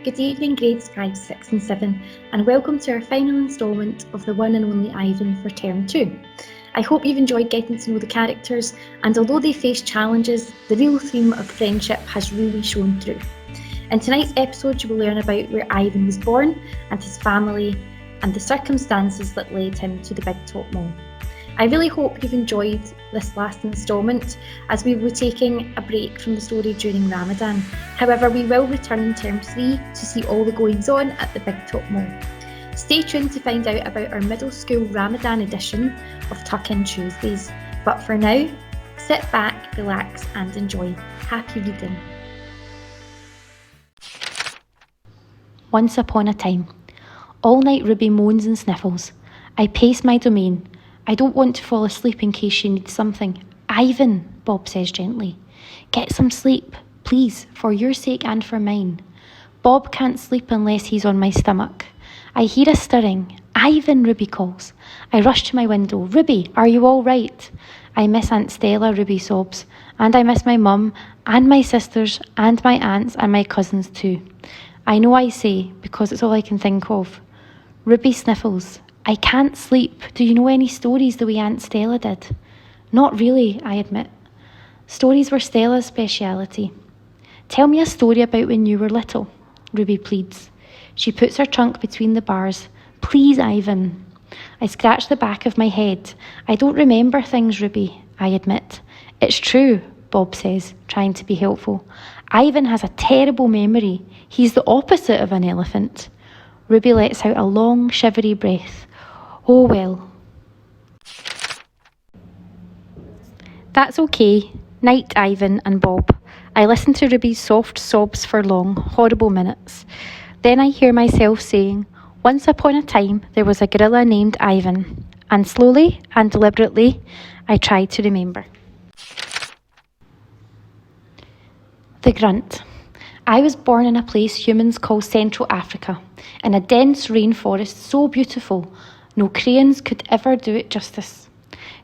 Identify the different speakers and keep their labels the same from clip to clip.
Speaker 1: Good evening, grades 5, 6 and 7, and welcome to our final instalment of the one and only Ivan for Term 2. I hope you've enjoyed getting to know the characters, and although they face challenges, the real theme of friendship has really shown through. In tonight's episode, you will learn about where Ivan was born and his family, and the circumstances that led him to the Big Top Mall. I really hope you've enjoyed this last instalment, as we will be taking a break from the story during Ramadan. However, we will return in Term 3 to see all the goings on at the Big Top Mall. Stay tuned to find out about our middle school Ramadan edition of Tuck-In Tuesdays. But for now, sit back, relax and enjoy. Happy reading.
Speaker 2: Once upon a time. All night Ruby moans and sniffles. I pace my domain. I don't want to fall asleep in case she needs something. Ivan, Bob says gently. Get some sleep, please, for your sake and for mine. Bob can't sleep unless he's on my stomach. I hear a stirring. Ivan, Ruby calls. I rush to my window. Ruby, are you all right? I miss Aunt Stella, Ruby sobs. And I miss my mum, and my sisters, and my aunts, and my cousins too. I know I say, because it's all I can think of. Ruby sniffles. I can't sleep. Do you know any stories the way Aunt Stella did? Not really, I admit. Stories were Stella's speciality. Tell me a story about when you were little, Ruby pleads. She puts her trunk between the bars. Please, Ivan. I scratch the back of my head. I don't remember things, Ruby, I admit. It's true, Bob says, trying to be helpful. Ivan has a terrible memory. He's the opposite of an elephant. Ruby lets out a long, shivery breath. Oh well. That's okay. Night, Ivan and Bob. I listen to Ruby's soft sobs for long, horrible minutes. Then I hear myself saying, once upon a time there was a gorilla named Ivan. And slowly and deliberately, I try to remember. The Grunt. I was born in a place humans call Central Africa, in a dense rainforest so beautiful, no crayons could ever do it justice.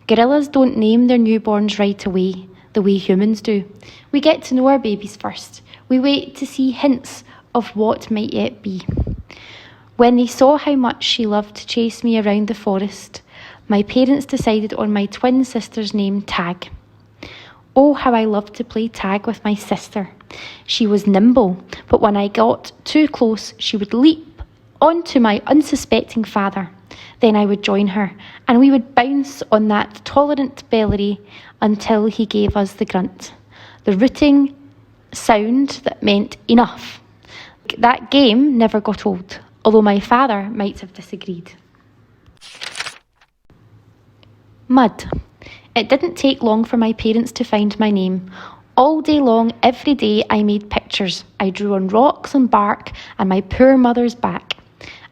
Speaker 2: Gorillas don't name their newborns right away, the way humans do. We get to know our babies first. We wait to see hints of what might yet be. When they saw how much she loved to chase me around the forest, my parents decided on my twin sister's name, Tag. Oh, how I loved to play tag with my sister. She was nimble, but when I got too close, she would leap onto my unsuspecting father. Then I would join her, and we would bounce on that tolerant belly until he gave us the grunt, the rooting sound that meant enough. That game never got old, although my father might have disagreed. Mud. It didn't take long for my parents to find my name. All day long, every day, I made pictures. I drew on rocks and bark and my poor mother's back.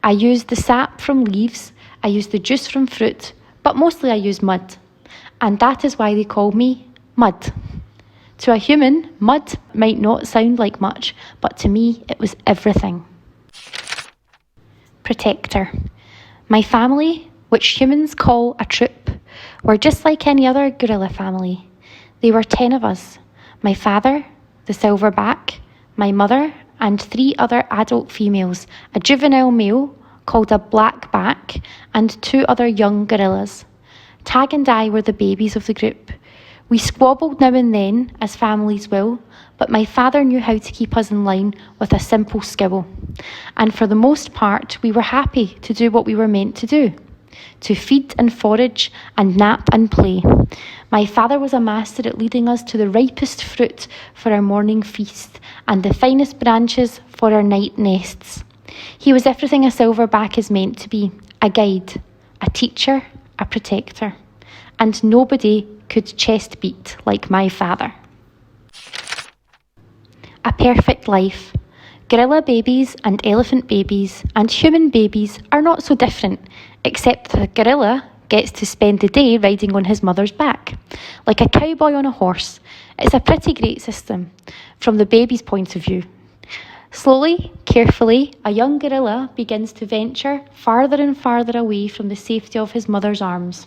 Speaker 2: I used the sap from leaves, I used the juice from fruit, but mostly I used mud. And that is why they call me Mud. To a human, mud might not sound like much, but to me, it was everything. Protector. My family, which humans call a troop, were just like any other gorilla family. They were 10 of us. My father, the silverback, my mother, and 3 other adult females, a juvenile male called a blackback, and 2 other young gorillas. Tag and I were the babies of the group. We squabbled now and then, as families will, but my father knew how to keep us in line with a simple scowl. And for the most part, we were happy to do what we were meant to do. To feed and forage and nap and play. My father was a master at leading us to the ripest fruit for our morning feast and the finest branches for our night nests. He was everything a silverback is meant to be, a guide, a teacher, a protector. And nobody could chest beat like my father. A perfect life. Gorilla babies and elephant babies and human babies are not so different, except the gorilla gets to spend the day riding on his mother's back, like a cowboy on a horse. It's a pretty great system, from the baby's point of view. Slowly, carefully, a young gorilla begins to venture farther and farther away from the safety of his mother's arms.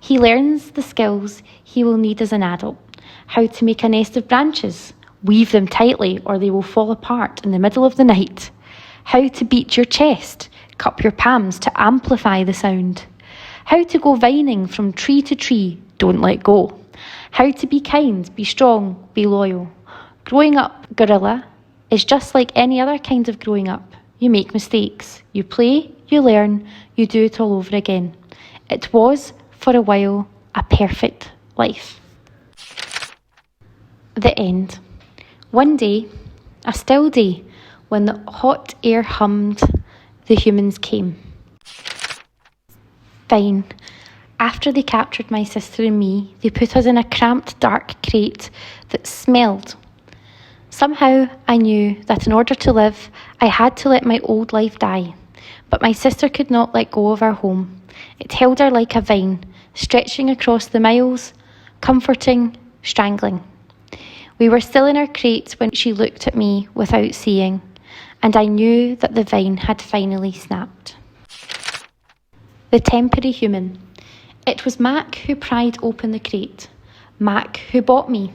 Speaker 2: He learns the skills he will need as an adult, how to make a nest of branches, weave them tightly or they will fall apart in the middle of the night, How to beat your chest, cup your palms to amplify the sound. How to go vining from tree to tree, don't let go. How to be kind, be strong, be loyal. Growing up gorilla is just like any other kind of growing up. You make mistakes, you play, you learn, you do it all over again. It was, for a while, a perfect life. The end. One day, a still day, when the hot air hummed, the humans came. Fine. After they captured my sister and me, they put us in a cramped, dark crate that smelled. Somehow I knew that in order to live, I had to let my old life die. But my sister could not let go of our home. It held her like a vine, stretching across the miles, comforting, strangling. We were still in our crate when she looked at me without seeing, and I knew that the vine had finally snapped. The temporary human. It was Mac who pried open the crate, Mac who bought me,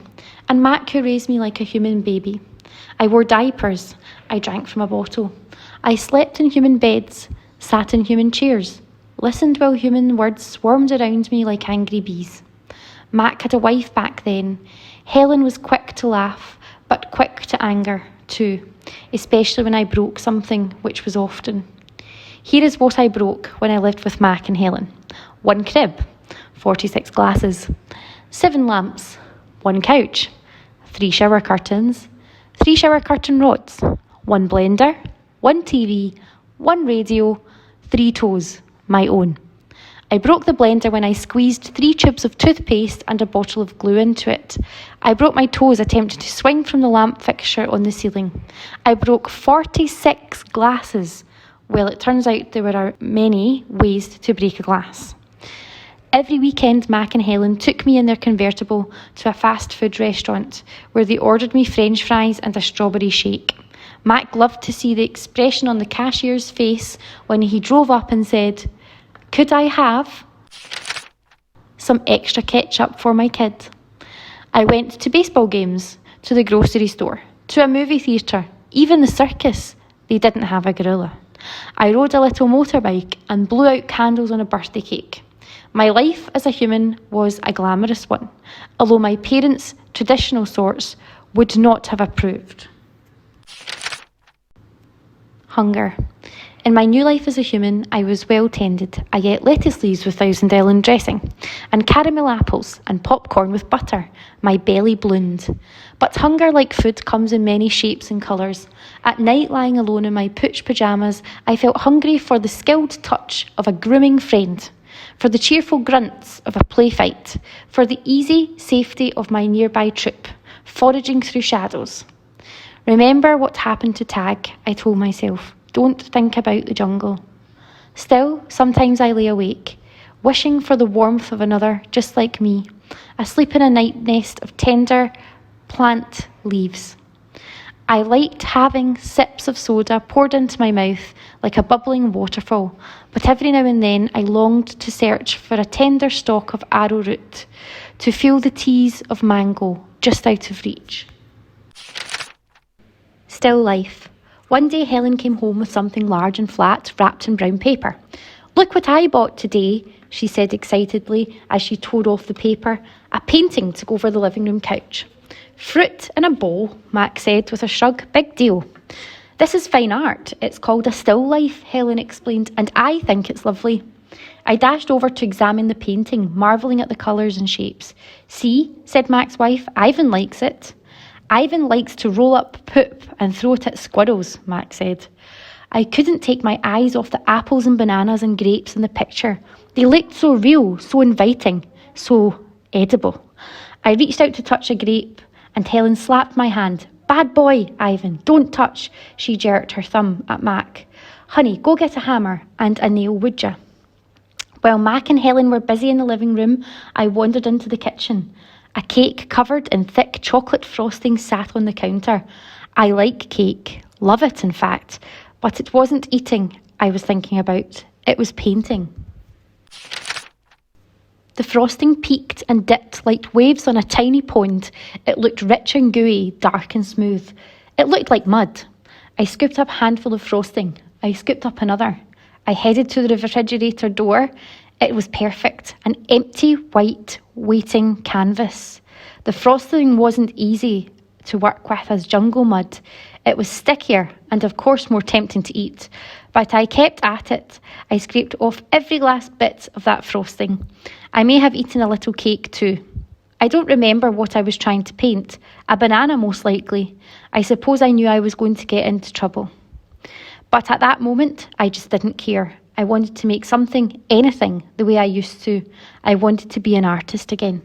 Speaker 2: and Mac who raised me like a human baby. I wore diapers, I drank from a bottle. I slept in human beds, sat in human chairs, listened while human words swarmed around me like angry bees. Mac had a wife back then. Helen was quick to laugh, but quick to anger too, especially when I broke something, which was often. Here is what I broke when I lived with Mac and Helen. 1 crib, 46 glasses, 7 lamps, 1 couch, 3 shower curtains, 3 shower curtain rods, 1 blender, 1 TV, 1 radio, 3 toes, my own. I broke the blender when I squeezed 3 tubes of toothpaste and a bottle of glue into it. I broke my toes attempting to swing from the lamp fixture on the ceiling. I broke 46 glasses. Well, it turns out there were many ways to break a glass. Every weekend, Mac and Helen took me in their convertible to a fast food restaurant where they ordered me French fries and a strawberry shake. Mac loved to see the expression on the cashier's face when he drove up and said, "Could I have some extra ketchup for my kid?" I went to baseball games, to the grocery store, to a movie theatre, even the circus. They didn't have a gorilla. I rode a little motorbike and blew out candles on a birthday cake. My life as a human was a glamorous one, although my parents' traditional sorts would not have approved. Hunger. In my new life as a human, I was well tended. I ate lettuce leaves with Thousand Island dressing, and caramel apples, and popcorn with butter. My belly ballooned. But hunger, like food, comes in many shapes and colours. At night, lying alone in my pooch pyjamas, I felt hungry for the skilled touch of a grooming friend, for the cheerful grunts of a play fight, for the easy safety of my nearby troop, foraging through shadows. Remember what happened to Tag, I told myself. Don't think about the jungle. Still, sometimes I lay awake, wishing for the warmth of another just like me, asleep in a night nest of tender plant leaves. I liked having sips of soda poured into my mouth like a bubbling waterfall, but every now and then I longed to search for a tender stalk of arrowroot, to feel the tease of mango just out of reach. Still life. One day Helen came home with something large and flat wrapped in brown paper. "Look what I bought today," she said excitedly as she tore off the paper, "a painting to go over the living room couch." "Fruit in a bowl," Mac said with a shrug. "Big deal." "This is fine art. It's called a still life," Helen explained, "and I think it's lovely." I dashed over to examine the painting, marvelling at the colours and shapes. "See," said Mac's wife, "Ivan likes it." "Ivan likes to roll up poop and throw it at squirrels," Mac said. I couldn't take my eyes off the apples and bananas and grapes in the picture. They looked so real, so inviting, so edible. I reached out to touch a grape, and Helen slapped my hand. "Bad boy, Ivan, don't touch," she jerked her thumb at Mac. "Honey, go get a hammer and a nail, would ya?" While Mac and Helen were busy in the living room, I wandered into the kitchen. A cake covered in thick chocolate frosting sat on the counter. I like cake, love it in fact, but it wasn't eating I was thinking about, it was painting. The frosting peaked and dipped like waves on a tiny pond. It looked rich and gooey, dark and smooth. It looked like mud. I scooped up a handful of frosting. I scooped up another. I headed to the refrigerator door. It was perfect. An empty, white, waiting canvas. The frosting wasn't easy to work with as jungle mud. It was stickier and, of course, more tempting to eat. But I kept at it. I scraped off every last bit of that frosting. I may have eaten a little cake too. I don't remember what I was trying to paint. A banana, most likely. I suppose I knew I was going to get into trouble. But at that moment, I just didn't care. I wanted to make something, anything, the way I used to. I wanted to be an artist again.